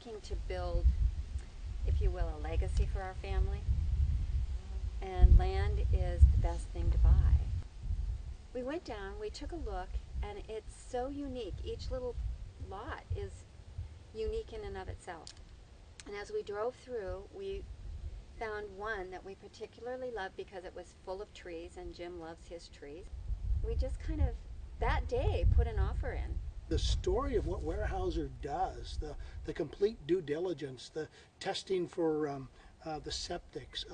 looking to build, if you will, a legacy for our family, and land is the best thing to buy. We went down, we took a look, and it's so unique. Each little lot is unique in and of itself. And as we drove through, we found one that we particularly loved because it was full of trees, and Jim loves his trees. We just kind of, that day, put an offer in. The story of what Weyerhaeuser does, the complete due diligence, the testing for the septics,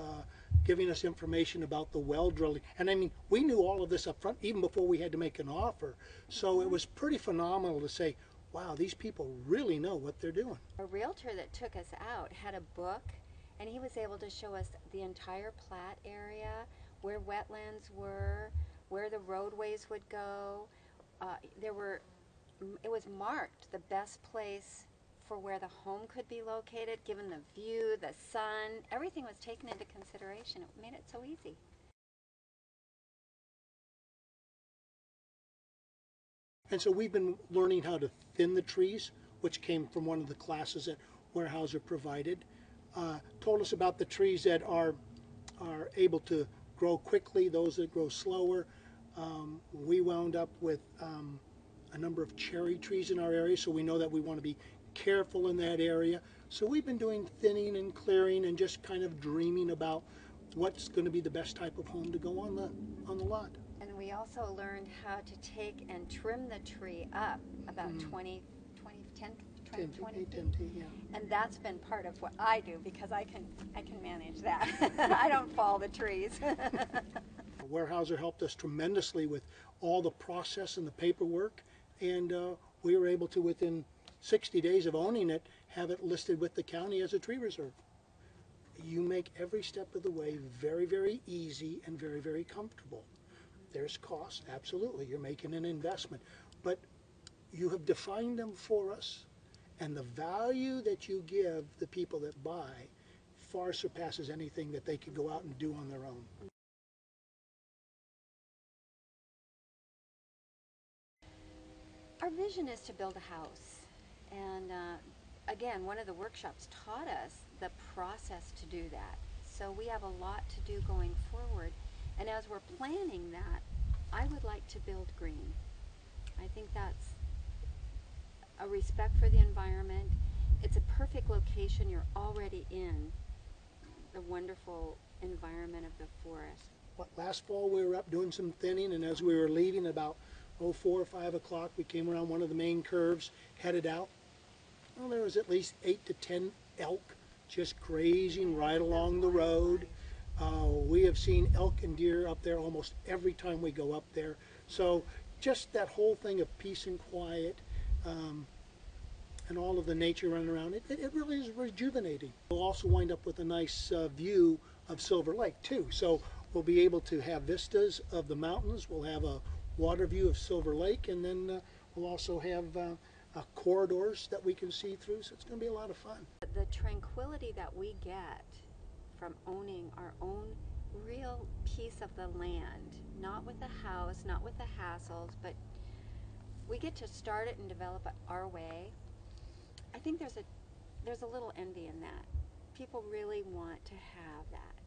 giving us information about the well drilling. And I mean, we knew all of this up front even before we had to make an offer. So it was pretty phenomenal to say, wow, these people really know what they're doing. A realtor that took us out had a book, and he was able to show us the entire plat area, where wetlands were, where the roadways would go. It was marked the best place for where the home could be located, given the view, the sun. Everything was taken into consideration. It made it so easy. And so we've been learning how to thin the trees, which came from one of the classes that Weyerhaeuser provided. Told us about the trees that are able to grow quickly, those that grow slower. We wound up with a number of cherry trees in our area, so we know that we want to be careful in that area. So we've been doing thinning and clearing and just kind of dreaming about what's going to be the best type of home to go on the lot. And we also learned how to take and trim the tree up about 10 feet. Yeah. And that's been part of what I do, because I can manage that. I don't fall the trees. Weyerhaeuser helped us tremendously with all the process and the paperwork, and we were able to, within 60 days of owning it, have it listed with the county as a tree reserve. You make every step of the way very, very easy and very, very comfortable. There's costs, absolutely. You're making an investment, but you have defined them for us, and the value that you give the people that buy far surpasses anything that they can go out and do on their own. Our vision is to build a house, and again, one of the workshops taught us the process to do that. So we have a lot to do going forward, and as we're planning that, I would like to build green. I think that's a respect for the environment. It's a perfect location. You're already in the wonderful environment of the forest. Last fall we were up doing some thinning, and as we were leaving about 4 or 5 o'clock, we came around one of the main curves, headed out. Well, there was at least 8 to 10 elk just grazing right along the road. We have seen elk and deer up there almost every time we go up there. So just that whole thing of peace and quiet, and all of the nature running around, it really is rejuvenating. We'll also wind up with a nice view of Silver Lake too. So we'll be able to have vistas of the mountains. We'll have a water view of Silver Lake, and then we'll also have corridors that we can see through, so it's going to be a lot of fun. The tranquility that we get from owning our own real piece of the land, not with a house, not with the hassles, but we get to start it and develop it our way. I think there's a little envy in that. People really want to have that.